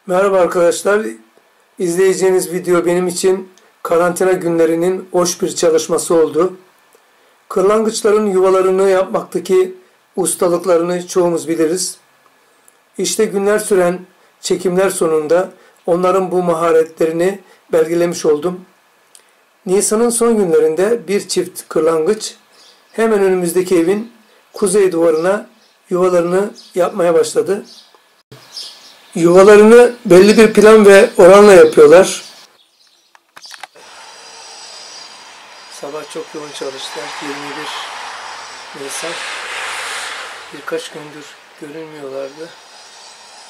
Merhaba arkadaşlar. İzleyeceğiniz video benim için karantina günlerinin hoş bir çalışması oldu. Kırlangıçların yuvalarını yapmaktaki ustalıklarını çoğumuz biliriz. İşte günler süren çekimler sonunda onların bu maharetlerini belgelemiş oldum. Nisan'ın son günlerinde bir çift kırlangıç hemen önümüzdeki evin kuzey duvarına yuvalarını yapmaya başladı. Yuvalarını belli bir plan ve oranla yapıyorlar. Sabah çok yoğun çalıştılar. 21 Nisan. Birkaç gündür görünmüyorlardı.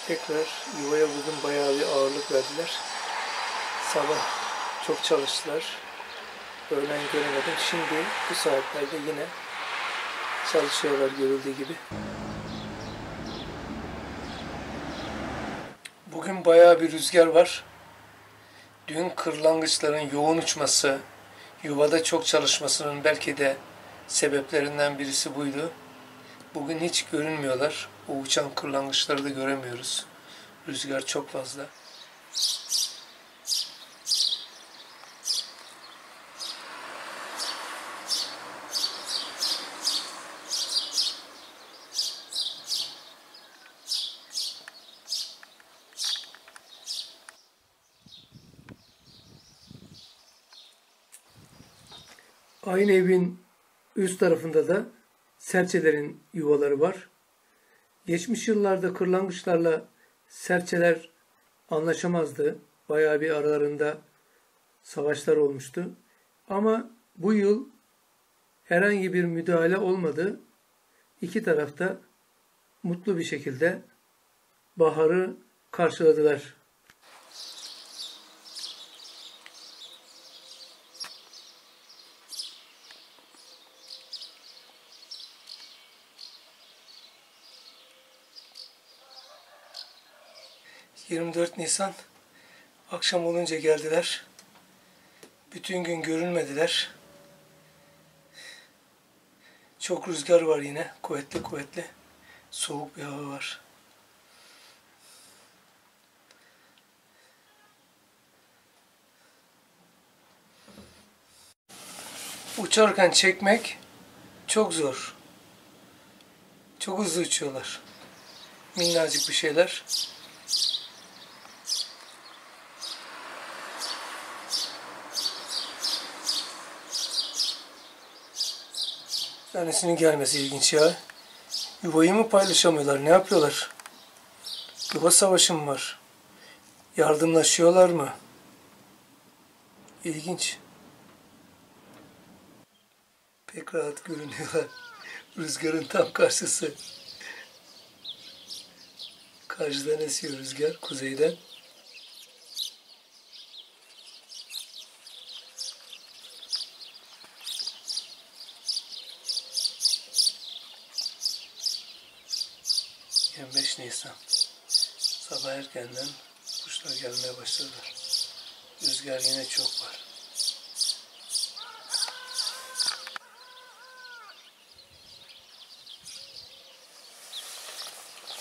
Tekrar yuvaya bugün bayağı bir ağırlık verdiler. Sabah çok çalıştılar. Öğlen göremedim. Şimdi bu saatlerde yine çalışıyorlar görüldüğü gibi. Bugün bayağı bir rüzgar var. Dün kırlangıçların yoğun uçması, yuvada çok çalışmasının belki de sebeplerinden birisi buydu. Bugün hiç görünmüyorlar. O uçan kırlangıçları da göremiyoruz. Rüzgar çok fazla. Aynı evin üst tarafında da serçelerin yuvaları var. Geçmiş yıllarda kırlangıçlarla serçeler anlaşamazdı. Bayağı bir aralarında savaşlar olmuştu. Ama bu yıl herhangi bir müdahale olmadı. İki tarafta mutlu bir şekilde baharı karşıladılar. ...24 Nisan akşam olunca geldiler. Bütün gün görünmediler. Çok rüzgar var yine. Kuvvetli. Soğuk bir hava var. Uçarken çekmek çok zor. Çok hızlı uçuyorlar. Minnacık bir şeyler. Tanesinin gelmesi ilginç ya. Yuvayı mı paylaşamıyorlar? Ne yapıyorlar? Yuva savaşı mı var? Yardımlaşıyorlar mı? İlginç. Pek rahat görünüyorlar. Rüzgarın tam karşısı. Karşıdan esiyor rüzgar, kuzeyden. ...25 Nisan. Sabah erkenden kuşlar gelmeye başladılar. Rüzgar yine çok var.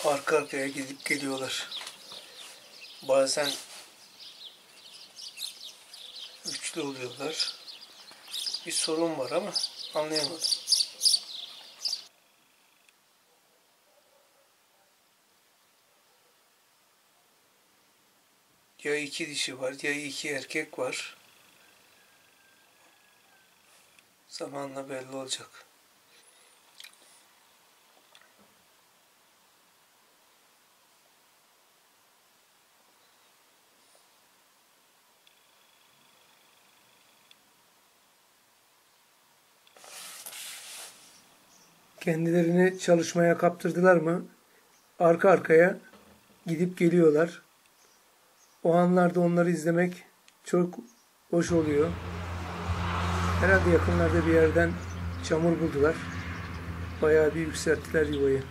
Arka arkaya gidip geliyorlar. Bazen üçlü oluyorlar. Bir sorun var ama anlayamadım. Ya iki dişi var ya iki erkek var. Zamanla belli olacak. Kendilerini çalışmaya kaptırdılar mı? Arka arkaya gidip geliyorlar. O anlarda onları izlemek çok hoş oluyor. Herhalde yakınlarda bir yerden çamur buldular. Bayağı bir yükselttiler yuvayı.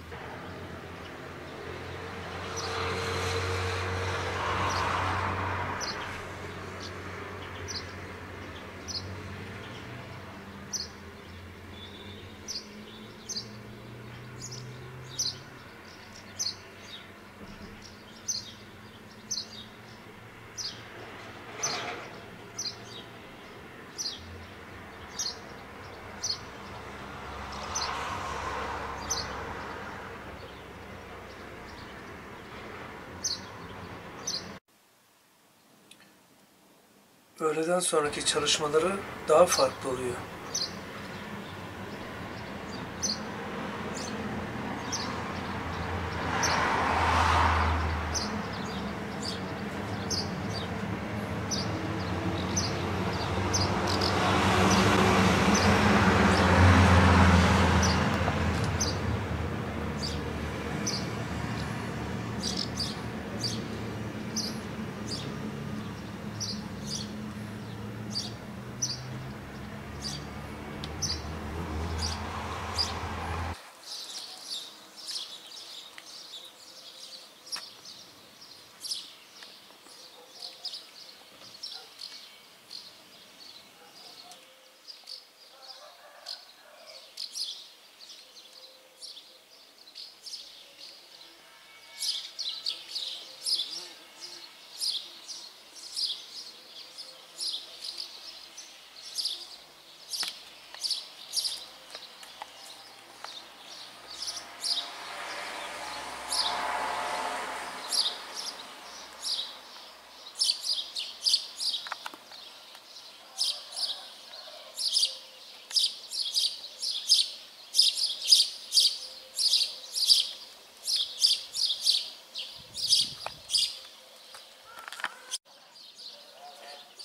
Öğleden sonraki çalışmaları daha farklı oluyor.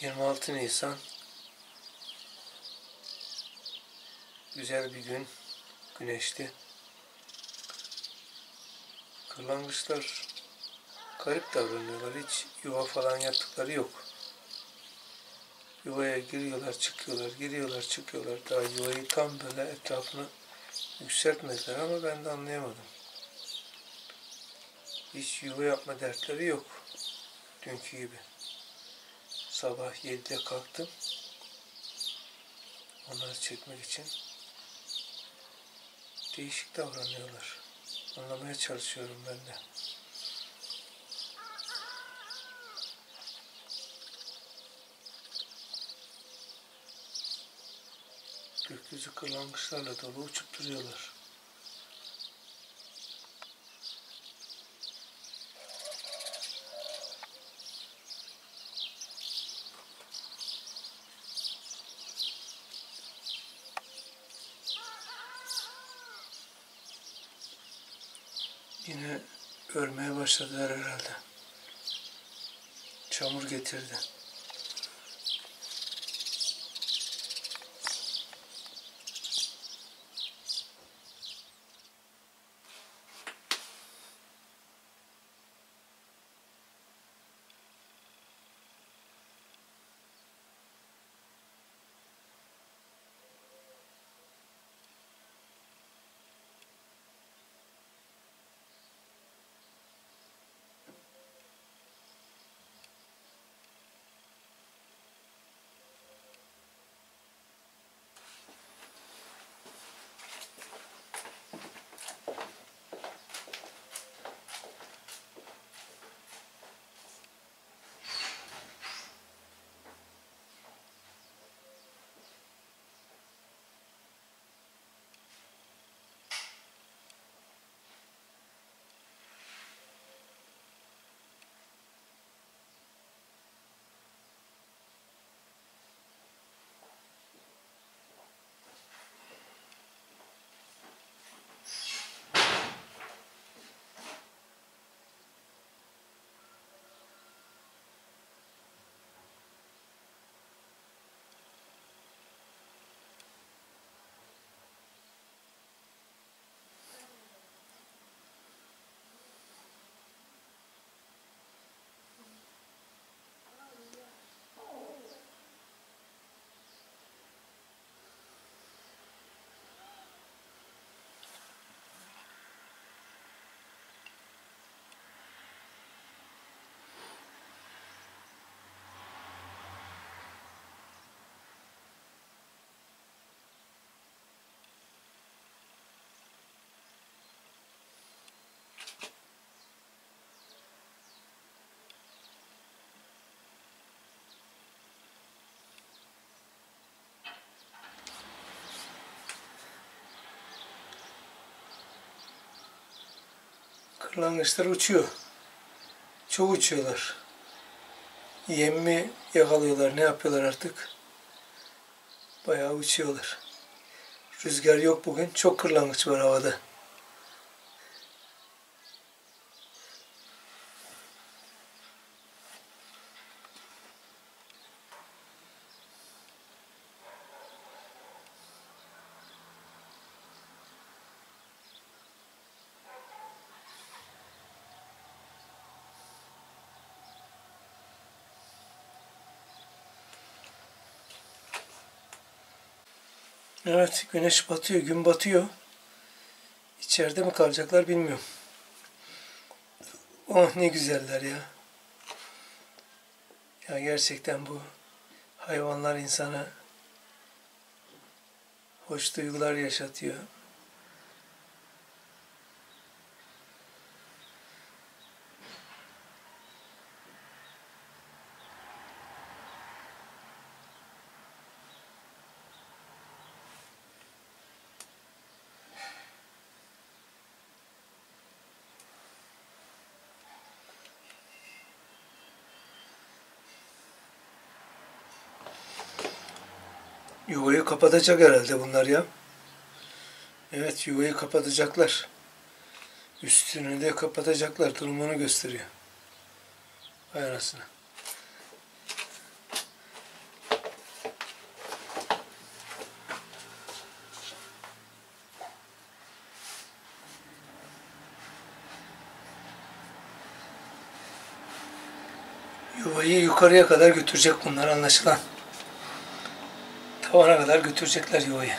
...26 Nisan... ...güzel bir gün... ...güneşli... ...kırlangıçlar... ...garip davranıyorlar. Hiç yuva falan yaptıkları yok. Yuvaya giriyorlar, çıkıyorlar, giriyorlar, çıkıyorlar. Daha yuvayı tam böyle etrafını... ...yükseltmediler ama ben de anlayamadım. Hiç yuva yapma dertleri yok. Dünkü gibi. Sabah 7'de kalktım. Onları çekmek için. Değişik davranıyorlar. Anlamaya çalışıyorum ben de. Gökyüzü kırlangıçlarla dolu uçup duruyorlar. Yine ölmeye başladılar herhalde. Çamur getirdi. Kırlangıçlar uçuyor. Çok uçuyorlar. Yem mi yakalıyorlar, ne yapıyorlar artık? Bayağı uçuyorlar. Rüzgar yok bugün. Çok kırlangıç var havada. Evet, güneş batıyor, gün batıyor. İçeride mi kalacaklar bilmiyorum. Oh ne güzeller ya. Ya gerçekten bu hayvanlar insana hoş duygular yaşatıyor. Yuvayı kapatacak herhalde bunlar ya. Evet, yuvayı kapatacaklar. Üstünü de kapatacaklar. Durumunu gösteriyor. Vay anasını. Yuvayı yukarıya kadar götürecek bunlar anlaşılan. Tavana kadar götürecekler yuvayı.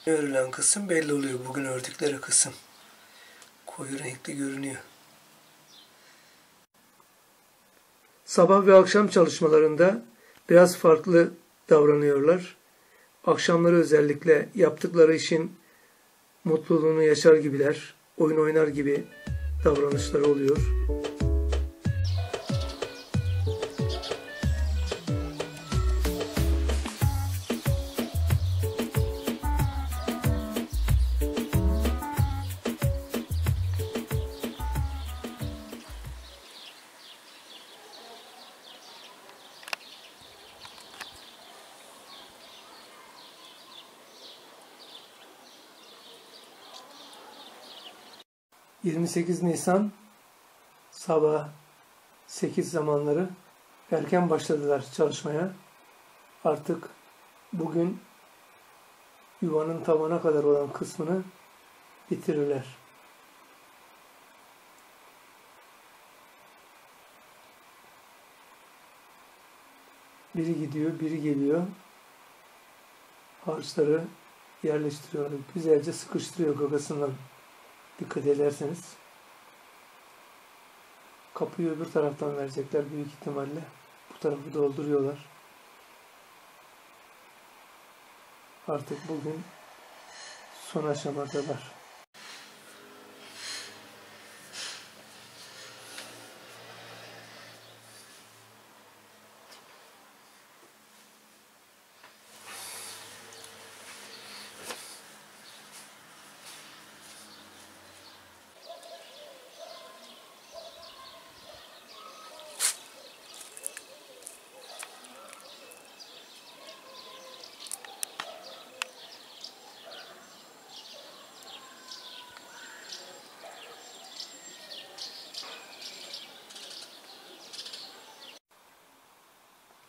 Örülen kısım belli oluyor. Bugün ördükleri kısım. Koyu renkli görünüyor. Sabah ve akşam çalışmalarında biraz farklı davranıyorlar. Akşamları özellikle yaptıkları işin mutluluğunu yaşar gibiler. Oyun oynar gibi davranışları oluyor. ...28 Nisan sabah 8 zamanları erken başladılar çalışmaya. Artık bugün yuvanın tavana kadar olan kısmını bitirirler. Biri gidiyor, biri geliyor. Harçları yerleştiriyor. Güzelce sıkıştırıyor gagasından. Dikkat ederseniz. Kapıyı öbür taraftan verecekler büyük ihtimalle. Bu tarafı dolduruyorlar. Artık bugün son aşamadalar.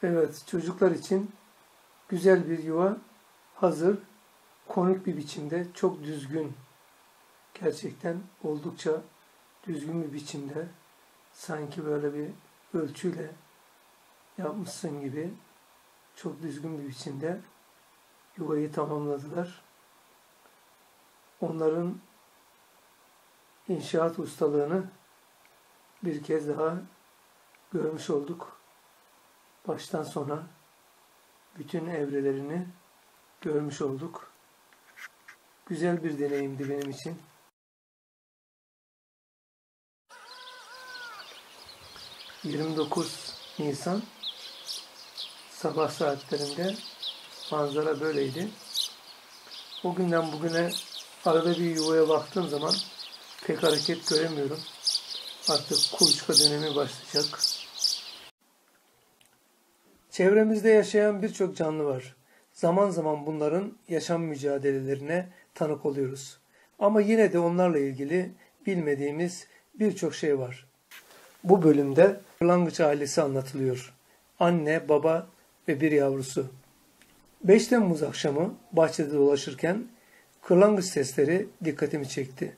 Evet, çocuklar için güzel bir yuva hazır. Konik bir biçimde, çok düzgün. Gerçekten oldukça düzgün bir biçimde. Sanki böyle bir ölçüyle yapmışsın gibi çok düzgün bir biçimde yuvayı tamamladılar. Onların inşaat ustalığını bir kez daha görmüş olduk. Baştan sona bütün evrelerini görmüş olduk. Güzel bir deneyimdi benim için. ...29 Nisan sabah saatlerinde manzara böyleydi. O günden bugüne arada bir yuvaya baktığım zaman pek hareket göremiyorum. Artık kuluçka dönemi başlayacak. Çevremizde yaşayan birçok canlı var. Zaman zaman bunların yaşam mücadelelerine tanık oluyoruz. Ama yine de onlarla ilgili bilmediğimiz birçok şey var. Bu bölümde kırlangıç ailesi anlatılıyor. Anne, baba ve bir yavrusu. 5 Temmuz akşamı bahçede dolaşırken kırlangıç sesleri dikkatimi çekti.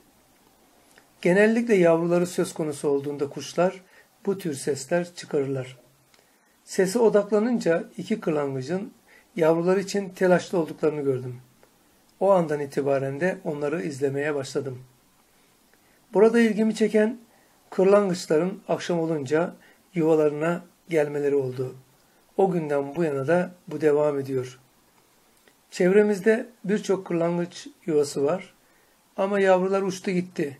Genellikle yavruları söz konusu olduğunda kuşlar bu tür sesler çıkarırlar. Sese odaklanınca iki kırlangıcın yavrular için telaşlı olduklarını gördüm. O andan itibaren de onları izlemeye başladım. Burada ilgimi çeken kırlangıçların akşam olunca yuvalarına gelmeleri oldu. O günden bu yana da bu devam ediyor. Çevremizde birçok kırlangıç yuvası var ama yavrular uçtu gitti.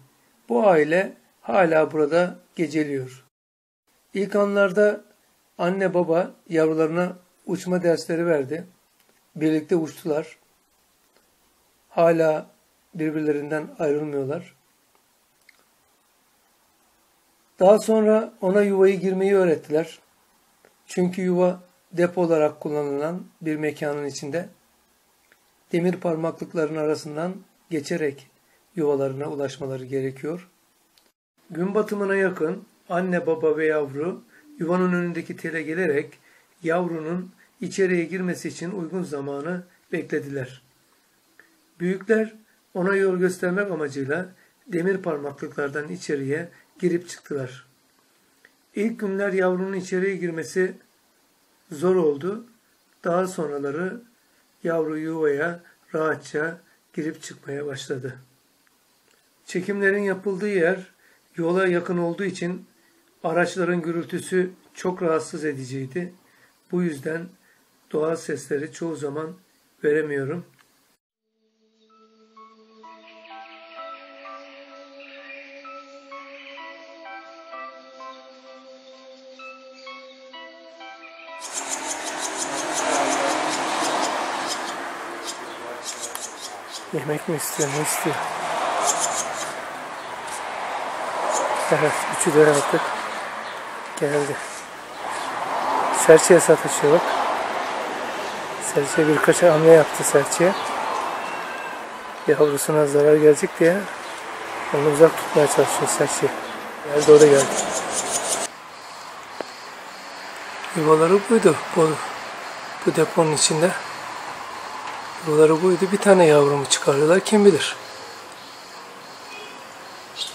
Bu aile hala burada geceliyor. İlk anlarda anne baba yavrularına uçma dersleri verdi. Birlikte uçtular. Hala birbirlerinden ayrılmıyorlar. Daha sonra ona yuvayı girmeyi öğrettiler. Çünkü yuva depo olarak kullanılan bir mekanın içinde. Demir parmaklıkların arasından geçerek yuvalarına ulaşmaları gerekiyor. Gün batımına yakın anne, baba ve yavru yuvanın önündeki tele gelerek yavrunun içeriye girmesi için uygun zamanı beklediler. Büyükler ona yol göstermek amacıyla demir parmaklıklardan içeriye girip çıktılar. İlk günler yavrunun içeriye girmesi zor oldu. Daha sonraları yavru yuvaya rahatça girip çıkmaya başladı. Çekimlerin yapıldığı yer yola yakın olduğu için araçların gürültüsü çok rahatsız ediciydi. Bu yüzden doğal sesleri çoğu zaman veremiyorum. Yemek mi istiyor, ne istiyor? Evet, üçü de artık geldi. Serçeye sataşıyor bak. Serçe birkaç hamle yaptı serçeye. Yavrusuna zarar gelecek diye onu uzak tutmaya çalışıyor serçeye. Geldi, o da geldi. Yuvaları buydu bu deponun içinde. Yuvaları buydu. Bir tane yavrumu çıkardılar, kim bilir.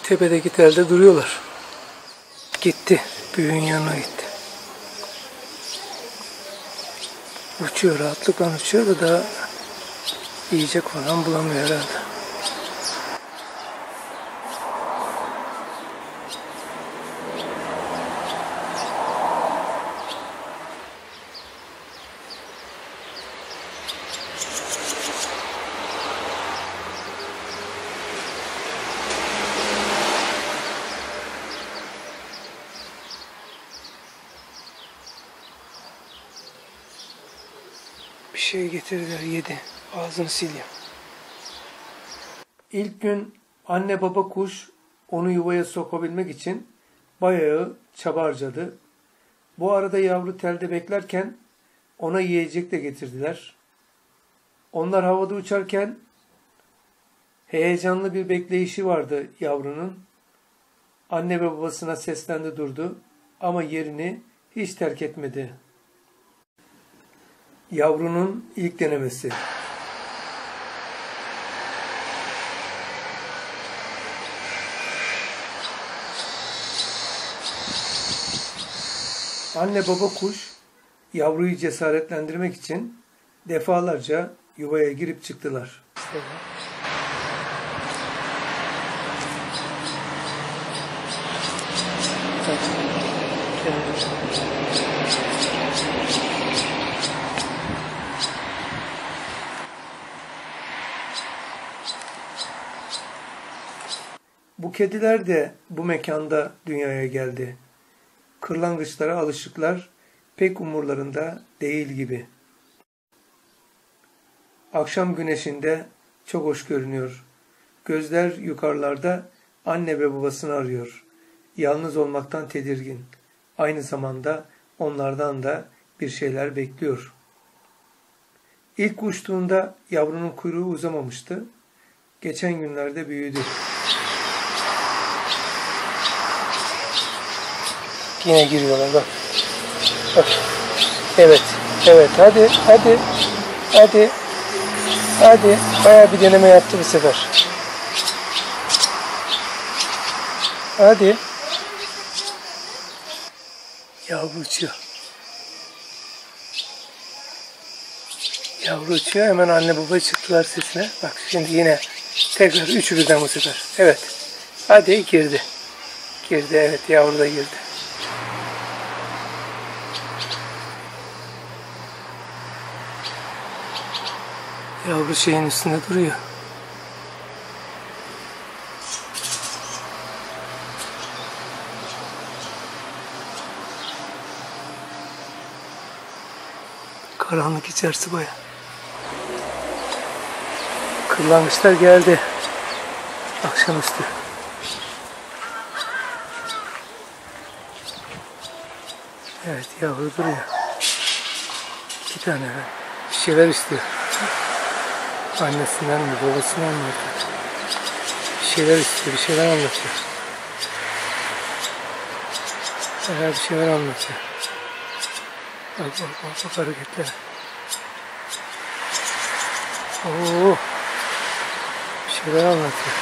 Tepedeki telde duruyorlar. Gitti. Büyüğün yanına gitti. Uçuyor, rahatlıkla uçuyor da daha yiyecek falan bulamıyor herhalde. Bir şey getirdiler, yedi. Ağzını siliyor. İlk gün anne baba kuş onu yuvaya sokabilmek için bayağı çaba harcadı. Bu arada yavru telde beklerken ona yiyecek de getirdiler. Onlar havada uçarken heyecanlı bir bekleyişi vardı yavrunun. Anne ve babasına seslendi, durdu ama yerini hiç terk etmedi. Yavrunun ilk denemesi. Anne baba kuş yavruyu cesaretlendirmek için defalarca yuvaya girip çıktılar. Bu kediler de bu mekanda dünyaya geldi. Kırlangıçlara alışıklar, pek umurlarında değil gibi. Akşam güneşinde çok hoş görünüyor. Gözler yukarılarda anne ve babasını arıyor. Yalnız olmaktan tedirgin. Aynı zamanda onlardan da bir şeyler bekliyor. İlk uçtuğunda yavrunun kuyruğu uzamamıştı. Geçen günlerde büyüdü. Yine giriyorlar bak. Bak. Evet. Evet. Hadi. Hadi. Hadi. Hadi. Bayağı bir deneme yaptı bu sefer. Hadi. Yavru uçuyor. Yavru uçuyor. Hemen anne baba çıktılar sesine. Bak şimdi yine tekrar üçü birden bu sefer. Evet. Hadi girdi. Girdi. Evet. Yavru da girdi. Yavru şeyin üstünde duruyor. Karanlık içerisi bayağı. Kırlangıçlar geldi. Akşamüstü. Evet, yavru duruyor. 2 tane. Bir şeyler istiyor. Annesinden mi, babasından mı artık? Bir şeyler istiyor, bir şeyler anlatıyor. Bir şeyler anlatıyor. Bak hareketler. Oo, bir şeyler anlatıyor.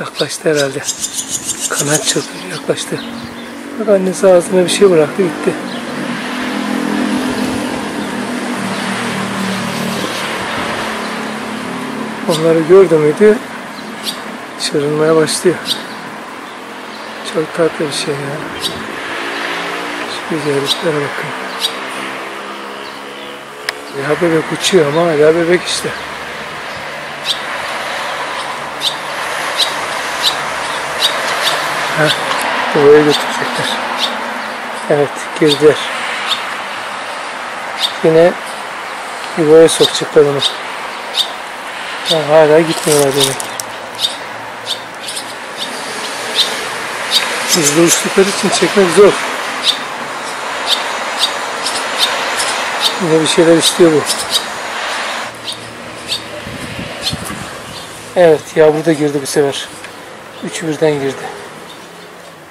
Yaklaştı herhalde. Kanat çırpıyor, yaklaştı. Bak annesi ağzına bir şey bıraktı, gitti. Onları gördü müydü çırpınmaya başlıyor. Çok tatlı bir şey ya. Şu güzelliklere bakın. Ya bebek uçuyor ama hala bebek işte. Buraya götürecekler. Evet, girdiler. Yine yuvaya sokacaklar onu. Hala gitmiyorlar demek. Hızlı uçtukları için çekmek zor. Yine bir şeyler istiyor bu. Evet, yavru da girdi bu sefer. Üçü birden girdi.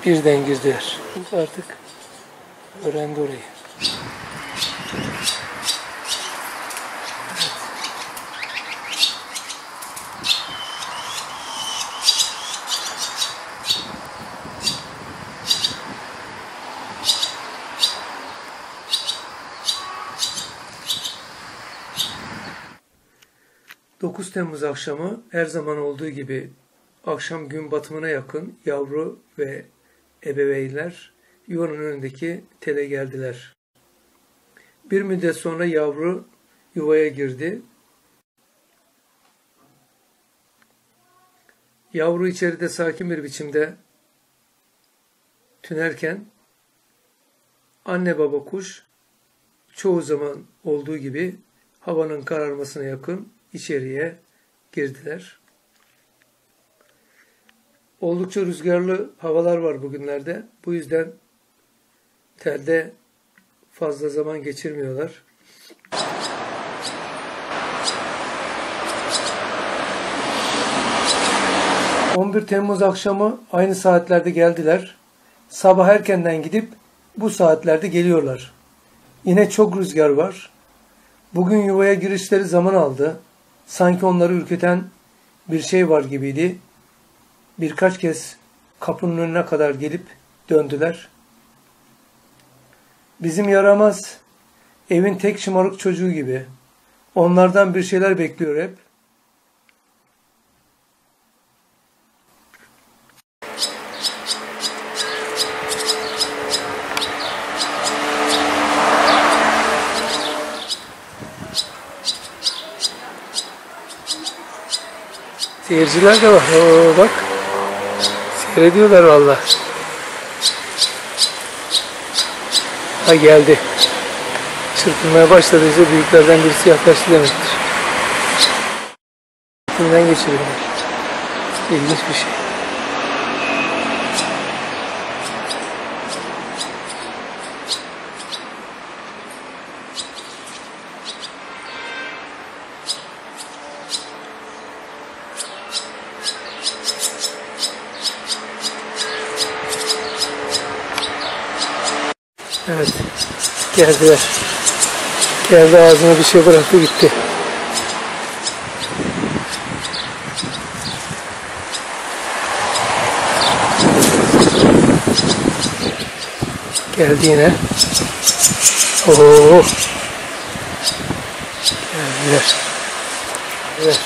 Birden girdiler. Artık öğrendi orayı. Evet. 9 Temmuz akşamı her zaman olduğu gibi akşam gün batımına yakın yavru ve ebeveynler yuvanın önündeki tele geldiler. Bir müddet sonra yavru yuvaya girdi. Yavru içeride sakin bir biçimde tünerken anne baba kuş çoğu zaman olduğu gibi havanın kararmasına yakın içeriye girdiler. Oldukça rüzgarlı havalar var bugünlerde. Bu yüzden Telde fazla zaman geçirmiyorlar. ...11 Temmuz akşamı aynı saatlerde geldiler. Sabah erkenden gidip bu saatlerde geliyorlar. Yine çok rüzgar var. Bugün yuvaya girişleri zaman aldı. Sanki onları ürküten bir şey var gibiydi. Birkaç kez kapının önüne kadar gelip döndüler. Bizim yaramaz, evin tek şımarık çocuğu gibi. Onlardan bir şeyler bekliyor hep. Seyirciler de var. Oo, bak. Seyrediyorlar valla. Ha geldi. Çırpınmaya başladıysa büyüklerden birisi yaklaştı demektir. Bundan geçiriyorlar. İlginç bir şey. Evet. Geldiler. Geldi, ağzına bir şey bıraktı gitti. Geldi yine. Oo. Geldiler. Geldiler.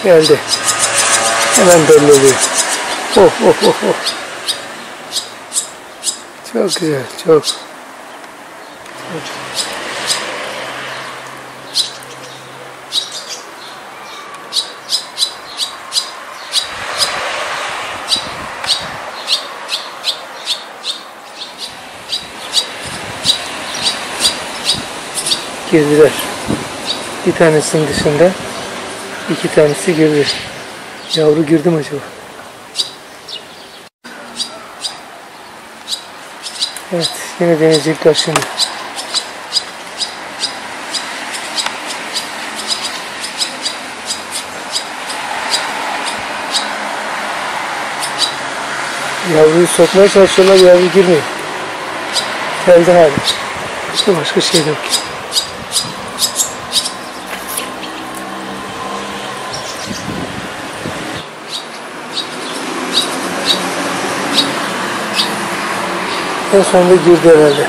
Geldi. Hemen belli oluyor. Oh oh oh oh. Çok güzel, çok. Girdiler. Bir tanesinin dışında iki tanesi girdi. Yavru girdi mi acaba? Evet, yine deneyecekler şimdi. Yavruyu sokmaya çalışıyorlar, yavru girmiyor. Telde hali. İşte başka şey yok ki. En sonunda girdi herhalde.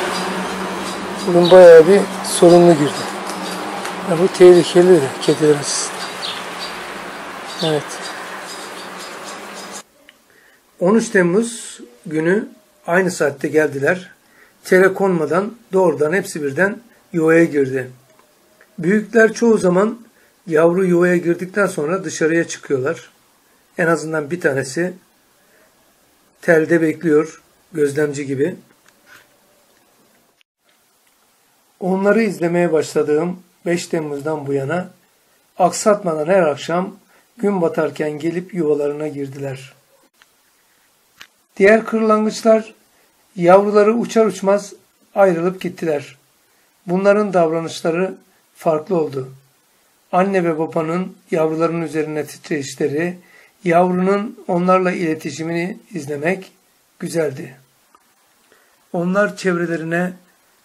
Bugün bayağı bir sorunlu girdi. Ya bu tehlikeli de kediler açısından. Evet. 13 Temmuz günü aynı saatte geldiler. Tele konmadan doğrudan hepsi birden yuvaya girdi. Büyükler çoğu zaman yavru yuvaya girdikten sonra dışarıya çıkıyorlar. En azından bir tanesi telde bekliyor, gözlemci gibi. Onları izlemeye başladığım 5 Temmuz'dan bu yana aksatmadan her akşam gün batarken gelip yuvalarına girdiler. Diğer kırlangıçlar yavruları uçar uçmaz ayrılıp gittiler. Bunların davranışları farklı oldu. Anne ve babanın yavruların üzerine titreyişleri, yavrunun onlarla iletişimini izlemek güzeldi. Onlar çevrelerine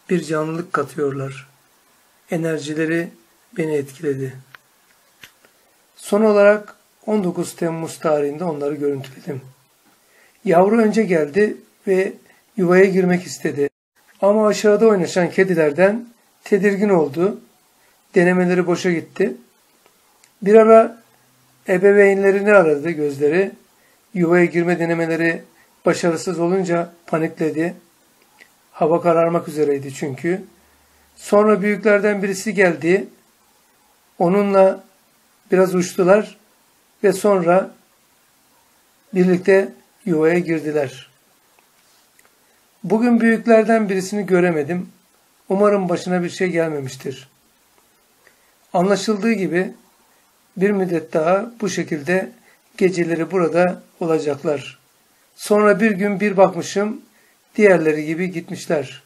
bir canlılık katıyorlar. Enerjileri beni etkiledi. Son olarak 19 Temmuz tarihinde onları görüntüledim. Yavru önce geldi ve yuvaya girmek istedi. Ama aşağıda oynaşan kedilerden tedirgin oldu. Denemeleri boşa gitti. Bir ara ebeveynlerini aradı gözleri. Yuvaya girme denemeleri başarısız olunca panikledi. Hava kararmak üzereydi çünkü. Sonra büyüklerden birisi geldi. Onunla biraz uçtular ve sonra birlikte yuvaya girdiler. Bugün büyüklerden birisini göremedim. Umarım başına bir şey gelmemiştir. Anlaşıldığı gibi bir müddet daha bu şekilde geceleri burada olacaklar. Sonra bir gün bir bakmışım diğerleri gibi gitmişler.